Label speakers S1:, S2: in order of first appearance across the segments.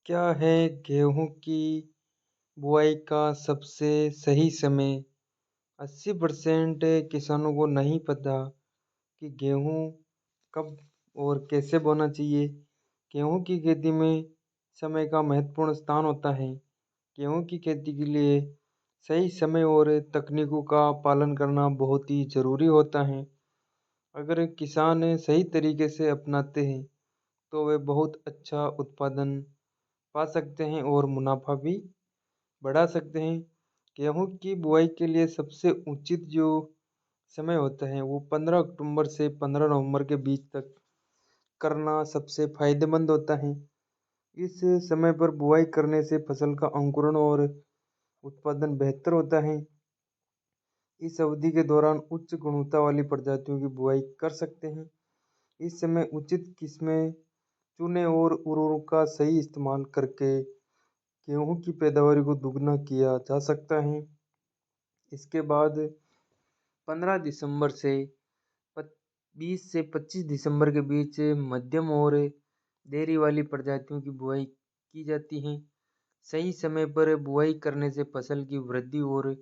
S1: क्या है गेहूँ की बुआई का सबसे सही समय? 80% किसानों को नहीं पता कि गेहूँ कब और कैसे बोना चाहिए। गेहूँ की खेती में समय का महत्वपूर्ण स्थान होता है। गेहूँ की खेती के लिए सही समय और तकनीकों का पालन करना बहुत ही ज़रूरी होता है। अगर किसान सही तरीके से अपनाते हैं तो वे बहुत अच्छा उत्पादन पा सकते हैं और मुनाफा भी बढ़ा सकते हैं। गेहूँ की बुआई के लिए सबसे उचित जो समय होता है वो 15 अक्टूबर से 15 नवंबर के बीच तक करना सबसे फायदेमंद होता है। इस समय पर बुआई करने से फसल का अंकुरण और उत्पादन बेहतर होता है। इस अवधि के दौरान उच्च गुणवत्ता वाली प्रजातियों की बुआई कर सकते हैं। इस समय उचित किस्में चुनें और उर्वरक का सही इस्तेमाल करके गेहूँ की पैदावार को दुगना किया जा सकता है। इसके बाद 15 दिसंबर से 20 से 25 दिसंबर के बीच मध्यम और देरी वाली प्रजातियों की बुआई की जाती है। सही समय पर बुआई करने से फसल की वृद्धि और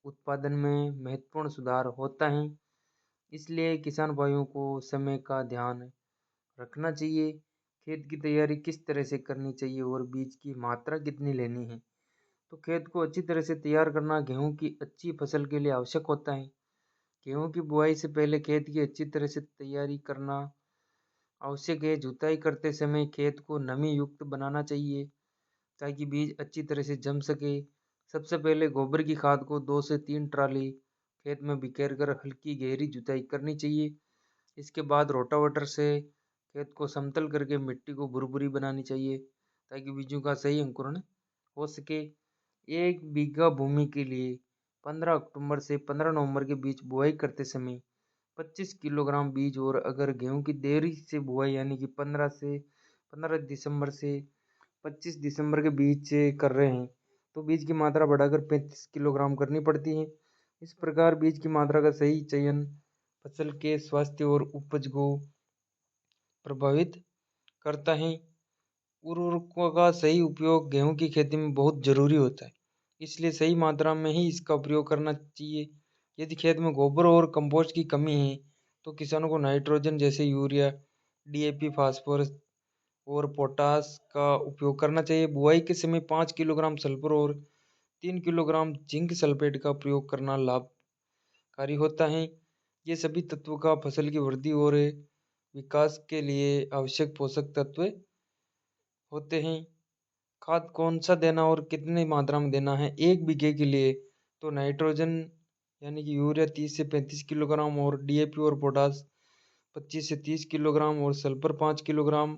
S1: उत्पादन में महत्वपूर्ण सुधार होता है। इसलिए किसान भाइयों को समय का ध्यान रखना चाहिए। खेत की तैयारी किस तरह से करनी चाहिए और बीज की मात्रा कितनी लेनी है। तो खेत को अच्छी तरह से तैयार करना गेहूँ की अच्छी फसल के लिए आवश्यक होता है। गेहूँ की बुआई से पहले खेत की अच्छी तरह से तैयारी करना आवश्यक है। जुताई करते समय खेत को नमी युक्त बनाना चाहिए ताकि बीज अच्छी तरह से जम सके। सबसे पहले गोबर की खाद को 2 से 3 ट्राली खेत में बिखेर कर हल्की गहरी जुताई करनी चाहिए। इसके बाद रोटावेटर से खेत को समतल करके मिट्टी को भुरभुरी बनानी चाहिए ताकि बीजों का सही अंकुरण हो सके। 1 बीघा भूमि के लिए 15 अक्टूबर से 15 नवंबर के बीच बुआई करते समय 25 किलोग्राम बीज, और अगर गेहूं की देरी से बुआई यानी कि 15 दिसंबर से 25 दिसंबर के बीच कर रहे हैं तो बीज की मात्रा बढ़ाकर 35 किलोग्राम करनी पड़ती है। इस प्रकार बीज की मात्रा का सही चयन फसल के स्वास्थ्य और उपज को प्रभावित करता है। उर्वरकों का सही उपयोग गेहूं की खेती में बहुत जरूरी होता है, इसलिए सही मात्रा में ही इसका प्रयोग करना चाहिए। यदि खेत में गोबर और कंपोस्ट की कमी है तो किसानों को नाइट्रोजन जैसे यूरिया, डीएपी, फास्फोरस और पोटास का उपयोग करना चाहिए। बुआई के समय 5 किलोग्राम सल्फर और 3 किलोग्राम जिंक सल्फेट का प्रयोग करना लाभकारी होता है। ये सभी तत्वों का फसल की वृद्धि और विकास के लिए आवश्यक पोषक तत्व होते हैं। खाद कौन सा देना और कितनी मात्रा में देना है? 1 बीघे के लिए तो नाइट्रोजन यानी कि यूरिया 30 से 35 किलोग्राम और डीएपी और पोटास 25 से 30 किलोग्राम और sulphur 5 kilogram,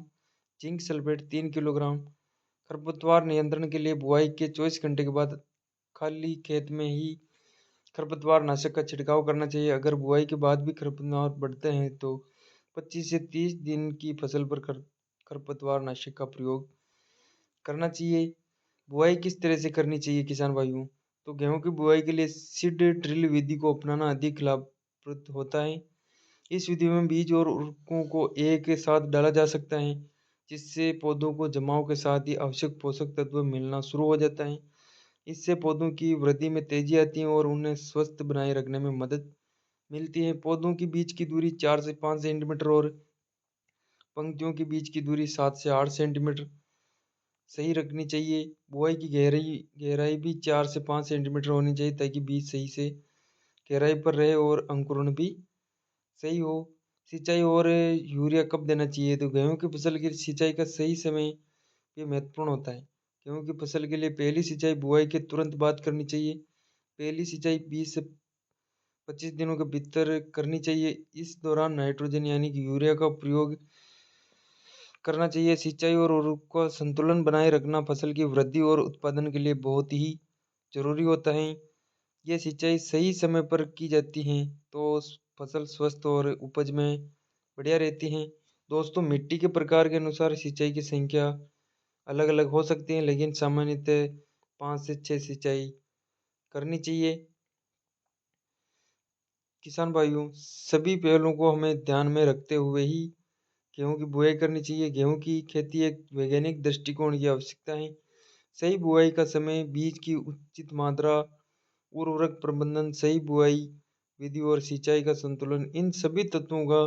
S1: zinc sulphate 3 kilogram. खरपतवार नियंत्रण के लिए बुआई के 24 घंटे के बाद खाली खेत में ही खरपतवार नाशक का छिड़काव करना चाहिए। अगर बुआई के बाद भी खरपतवार बढ़ते हैं तो 25 से 30 दिन की फसल पर खरपतवार नाशक का प्रयोग करना चाहिए। बुआई किस तरह से करनी चाहिए किसान भाइयों? तो गेहूं की बुआई के लिए सीड ड्रिल विधि को अपनाना अधिक लाभप्रद होता है। इस विधि में बीज और उर्वरकों को एक साथ डाला जा सकता है, जिससे पौधों को जमाव के साथ ही आवश्यक पोषक तत्व मिलना शुरू हो जाता है। इससे पौधों की वृद्धि में तेजी आती है और उन्हें स्वस्थ बनाए रखने में मदद मिलती है। पौधों की बीच की दूरी 4 से 5 सेंटीमीटर और पंक्तियों के बीच की दूरी 7 से 8 सेंटीमीटर सही रखनी चाहिए। बुआई की गहराई गहराई भी 4 से 5 सेंटीमीटर होनी चाहिए ताकि बीज सही से गहराई पर रहे और अंकुरण भी सही हो। सिंचाई और यूरिया कब देना चाहिए? तो गेहूं की फसल की सिंचाई का सही समय ये महत्वपूर्ण होता है। गेहूं की फसल के लिए पहली सिंचाई बुआई के तुरंत बाद करनी चाहिए। पहली सिंचाई 20 से 25 दिनों के भीतर करनी चाहिए। इस दौरान नाइट्रोजन यानी कि यूरिया का प्रयोग करना चाहिए। सिंचाई और उर्वरक का संतुलन बनाए रखना फसल की वृद्धि और उत्पादन के लिए बहुत ही जरूरी होता है। ये सिंचाई सही समय पर की जाती है तो फसल स्वस्थ और उपज में बढ़िया रहती है। दोस्तों, मिट्टी के प्रकार के अनुसार सिंचाई की संख्या अलग अलग हो सकती है, लेकिन सामान्यतः 5 से 6 सिंचाई करनी चाहिए। किसान भाइयों, सभी पहलुओं को हमें ध्यान में रखते हुए ही गेहूँ की बुआई करनी चाहिए। गेहूँ की खेती एक वैज्ञानिक दृष्टिकोण की आवश्यकता है। सही बुआई का समय, बीज की उचित मात्रा, उर्वरक प्रबंधन, सही बुआई विधि और सिंचाई का संतुलन, इन सभी तत्वों का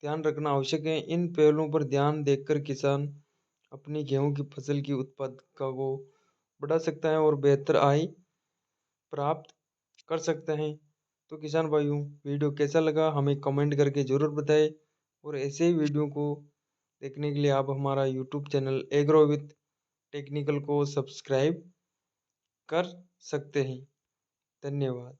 S1: ध्यान रखना आवश्यक है। इन पहलुओं पर ध्यान देकर किसान अपनी गेहूँ की फसल की उत्पादकता को बढ़ा सकता है और बेहतर आय प्राप्त कर सकते हैं। तो किसान भाइयों, वीडियो कैसा लगा हमें कमेंट करके ज़रूर बताएं और ऐसे ही वीडियो को देखने के लिए आप हमारा YouTube channel agro with technical को सब्सक्राइब कर सकते हैं। धन्यवाद।